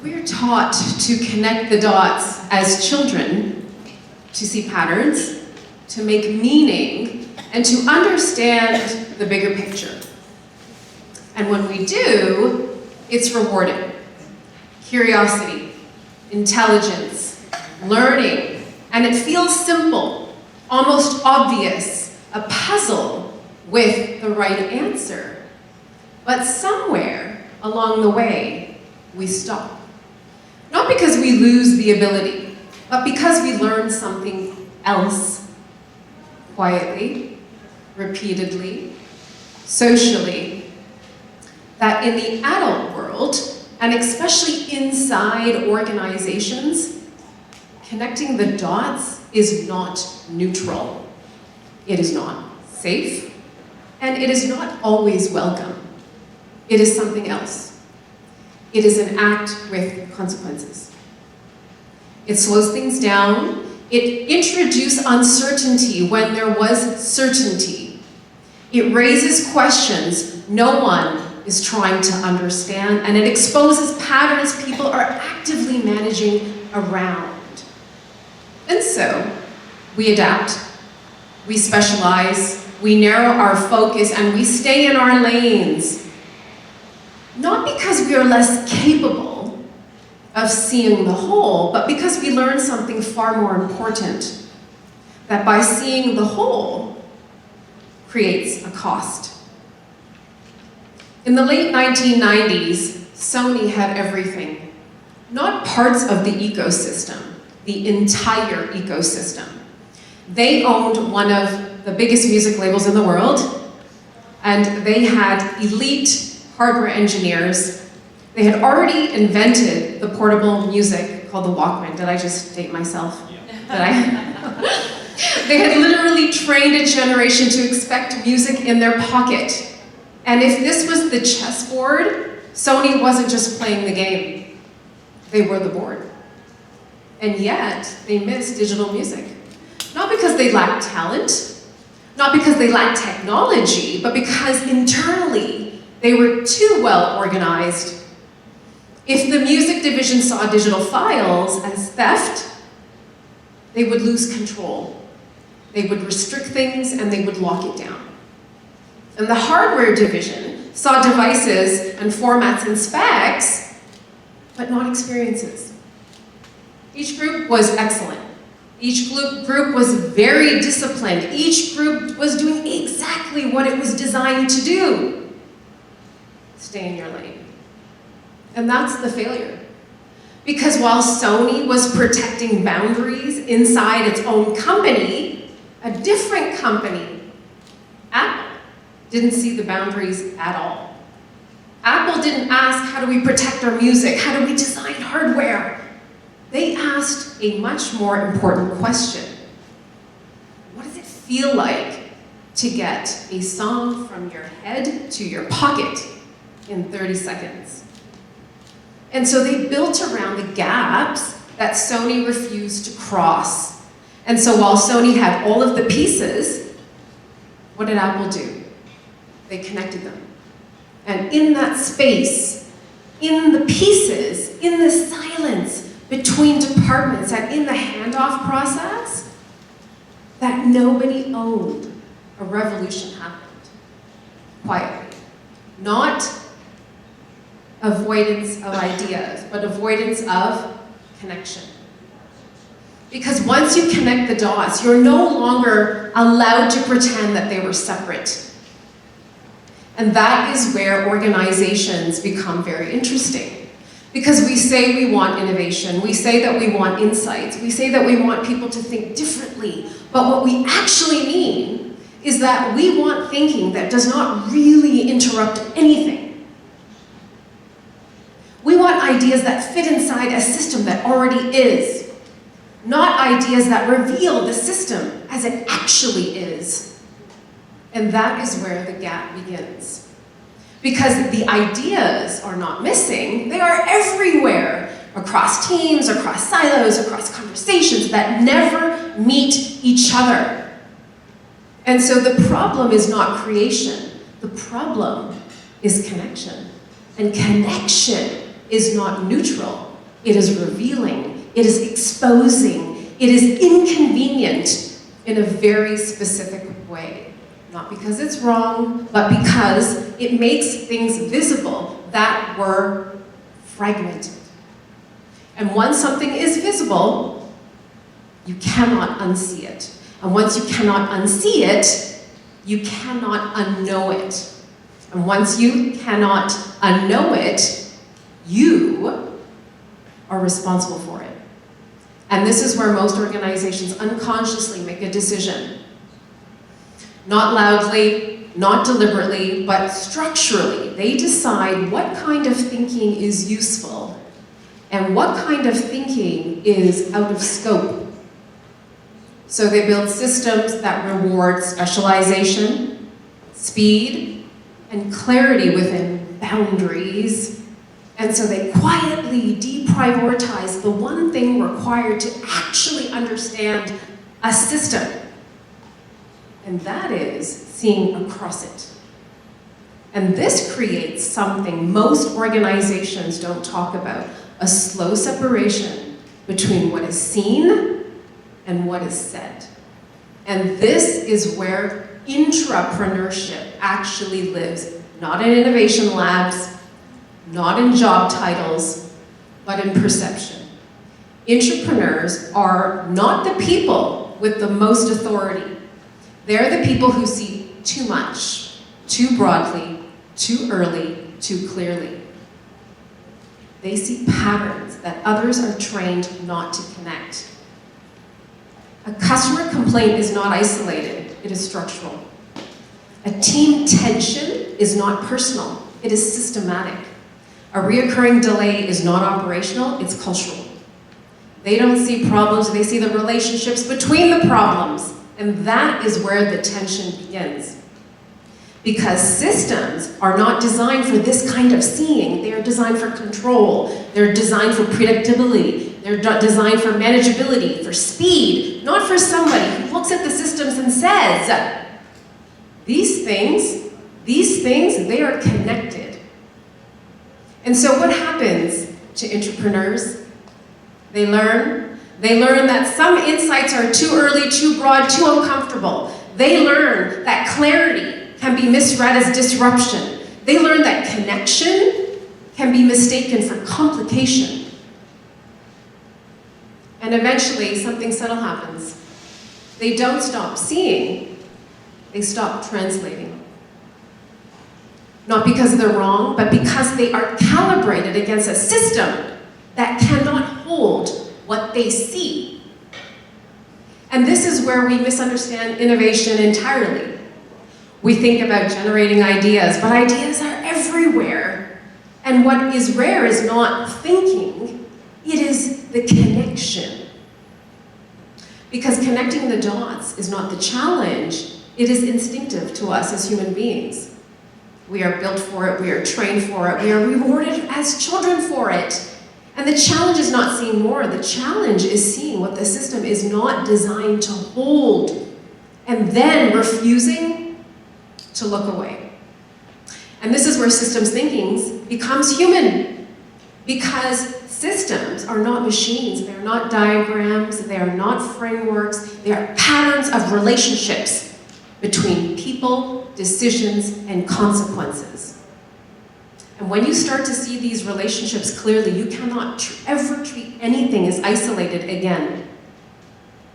We're taught to connect the dots as children, to see patterns, to make meaning, and to understand the bigger picture. And when we do, it's rewarding. Curiosity, intelligence, learning, and it feels simple, almost obvious, a puzzle with the right answer. But somewhere along the way, we stop. Not because we lose the ability, but because we learn something else, quietly, repeatedly, socially, that in the adult world, and especially inside organizations, connecting the dots is not neutral. It is not safe, and it is not always welcome. It is something else. It is an act with consequences. It slows things down. It introduces uncertainty when there was certainty. It raises questions no one is trying to understand, and it exposes patterns people are actively managing around. And so, we adapt, we specialize, we narrow our focus, and we stay in our lanes. Not because we are less capable of seeing the whole, but because we learn something far more important, that by seeing the whole creates a cost. In the late 1990s, Sony had everything. Not parts of the ecosystem, the entire ecosystem. They owned one of the biggest music labels in the world, and they had elite hardware engineers. They had already invented the portable music called the Walkman. Did I just date myself? Yeah. They had literally trained a generation to expect music in their pocket. And if this was the chessboard, Sony wasn't just playing the game. They were the board. And yet, they missed digital music. Not because they lacked talent, not because they lacked technology, but because internally, they were too well organized. If the music division saw digital files as theft, they would lose control. They would restrict things and they would lock it down. And the hardware division saw devices and formats and specs, but not experiences. Each group was excellent. Each group was very disciplined. Each group was doing exactly what it was designed to do. Stay in your lane. And that's the failure. Because while Sony was protecting boundaries inside its own company, a different company, Apple, didn't see the boundaries at all. Apple didn't ask, how do we protect our music? How do we design hardware? They asked a much more important question. What does it feel like to get a song from your head to your pocket in 30 seconds? And so they built around the gaps that Sony refused to cross. And so while Sony had all of the pieces, what did Apple do? They connected them. And in that space, in the pieces, in the silence between departments and in the handoff process, that nobody owned, a revolution happened. Quietly. Not avoidance of ideas, but avoidance of connection. Because once you connect the dots, you're no longer allowed to pretend that they were separate. And that is where organizations become very interesting. Because we say we want innovation, we say that we want insights, we say that we want people to think differently, but what we actually mean is that we want thinking that does not really interrupt anything. We want ideas that fit inside a system that already is, not ideas that reveal the system as it actually is. And that is where the gap begins. Because the ideas are not missing, they are everywhere, across teams, across silos, across conversations that never meet each other. And so the problem is not creation, the problem is connection. And connection is not neutral, it is revealing, it is exposing, it is inconvenient in a very specific way. Not because it's wrong, but because it makes things visible that were fragmented. And once something is visible, you cannot unsee it. And once you cannot unsee it, you cannot unknow it. And once you cannot unknow it, you are responsible for it. And this is where most organizations unconsciously make a decision. Not loudly, not deliberately, but structurally. They decide what kind of thinking is useful and what kind of thinking is out of scope. So they build systems that reward specialization, speed, and clarity within boundaries. And so they quietly deprioritize the one thing required to actually understand a system. And that is seeing across it. And this creates something most organizations don't talk about, a slow separation between what is seen and what is said. And this is where intrapreneurship actually lives, not in innovation labs, not in job titles, but in perception. Intrapreneurs are not the people with the most authority. They're the people who see too much, too broadly, too early, too clearly. They see patterns that others are trained not to connect. A customer complaint is not isolated, it is structural. A team tension is not personal, it is systematic. A reoccurring delay is not operational, it's cultural. They don't see problems, they see the relationships between the problems. And that is where the tension begins. Because systems are not designed for this kind of seeing. They are designed for control. They're designed for predictability. They're designed for manageability, for speed, not for somebody who looks at the systems and says, these things, they are connected. And so what happens to entrepreneurs? They learn that some insights are too early, too broad, too uncomfortable. They learn that clarity can be misread as disruption. They learn that connection can be mistaken for complication. And eventually, something subtle happens. They don't stop seeing, they stop translating. Not because they're wrong, but because they are calibrated against a system that cannot hold what they see. And this is where we misunderstand innovation entirely. We think about generating ideas, but ideas are everywhere. And what is rare is not thinking, it is the connection. Because connecting the dots is not the challenge, it is instinctive to us as human beings. We are built for it, we are trained for it, we are rewarded as children for it. And the challenge is not seeing more, the challenge is seeing what the system is not designed to hold, and then refusing to look away. And this is where systems thinking becomes human, because systems are not machines, they're not diagrams, they are not frameworks, they are patterns of relationships between people, decisions, and consequences. And when you start to see these relationships clearly, you cannot ever treat anything as isolated again,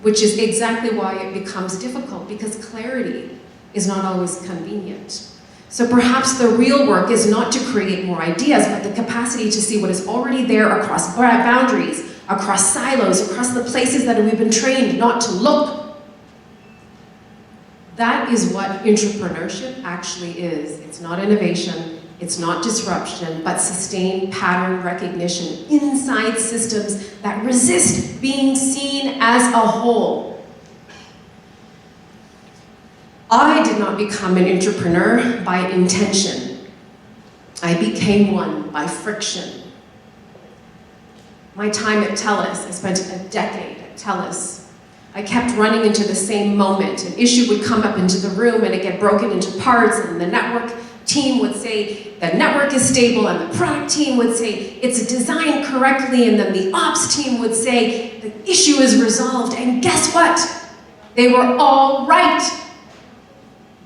which is exactly why it becomes difficult, because clarity is not always convenient. So perhaps the real work is not to create more ideas, but the capacity to see what is already there across boundaries, across silos, across the places that we've been trained not to look. That is what intrapreneurship actually is. It's not innovation. It's not disruption, but sustained pattern recognition inside systems that resist being seen as a whole. I did not become an entrepreneur by intention. I became one by friction. My time at TELUS, I spent a decade at TELUS. I kept running into the same moment. An issue would come up into the room and it get broken into parts, and the network team team would say the network is stable, and the product team would say it's designed correctly, and then the ops team would say the issue is resolved, and guess what? They were all right.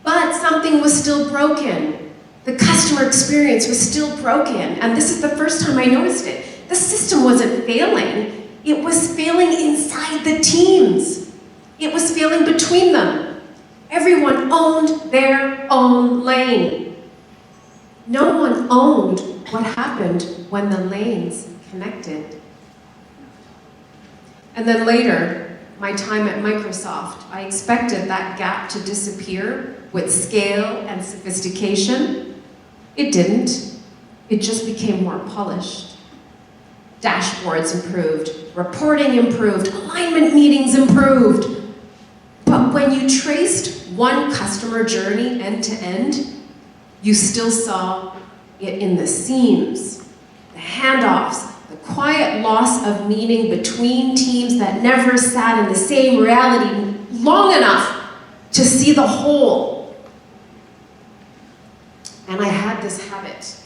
But something was still broken. The customer experience was still broken, and this is the first time I noticed it. The system wasn't failing, it was failing inside the teams. It was failing between them. Everyone owned their own lane. No one owned what happened when the lanes connected. And then later, my time at Microsoft, I expected that gap to disappear with scale and sophistication. It didn't. It just became more polished. Dashboards improved, reporting improved, alignment meetings improved. But when you traced one customer journey end to end, you still saw it in the seams, the handoffs, the quiet loss of meaning between teams that never sat in the same reality long enough to see the whole. And I had this habit.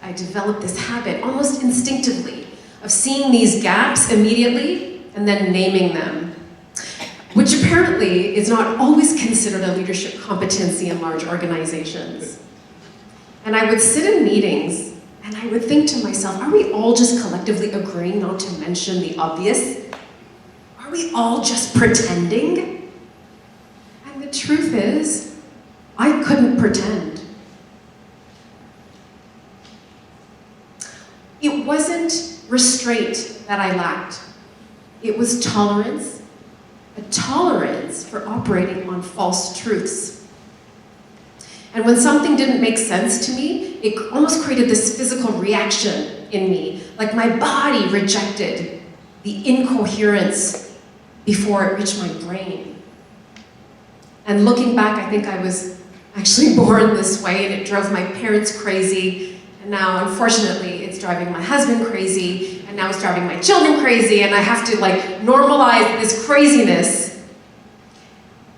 I developed this habit almost instinctively of seeing these gaps immediately and then naming them, which apparently is not always considered a leadership competency in large organizations. And I would sit in meetings and I would think to myself, are we all just collectively agreeing not to mention the obvious? Are we all just pretending? And the truth is, I couldn't pretend. It wasn't restraint that I lacked. It was tolerance, a tolerance for operating on false truths. And when something didn't make sense to me, it almost created this physical reaction in me, like my body rejected the incoherence before it reached my brain. And looking back, I think I was actually born this way, and it drove my parents crazy. And now, unfortunately, it's driving my husband crazy, and now it's driving my children crazy, and I have to normalize this craziness.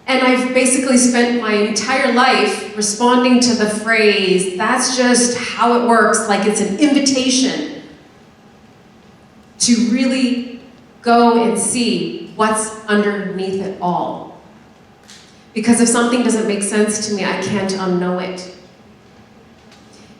And I've basically spent my entire life responding to the phrase, that's just how it works, like it's an invitation to really go and see what's underneath it all. Because if something doesn't make sense to me, I can't unknow it.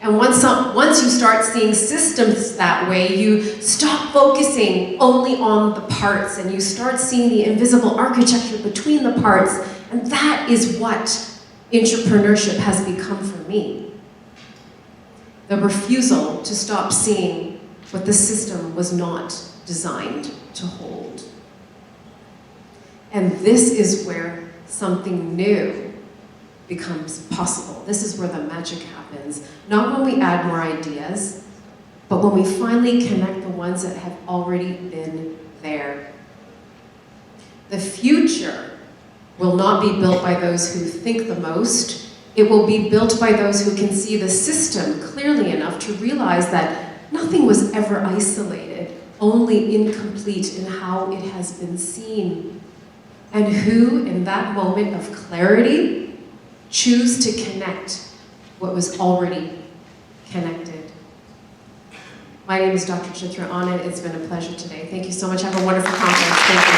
And once you start seeing systems that way, you stop focusing only on the parts, and you start seeing the invisible architecture between the parts, and that is what intrapreneurship has become for me. The refusal to stop seeing what the system was not designed to hold. And this is where something new becomes possible. This is where the magic happens. Not when we add more ideas, but when we finally connect the ones that have already been there. The future will not be built by those who think the most. It will be built by those who can see the system clearly enough to realize that nothing was ever isolated, only incomplete in how it has been seen. And who, in that moment of clarity, choose to connect what was already connected. My name is Dr. Chitra Anand. It's been a pleasure today. Thank you so much. Have a wonderful conference. Thank you.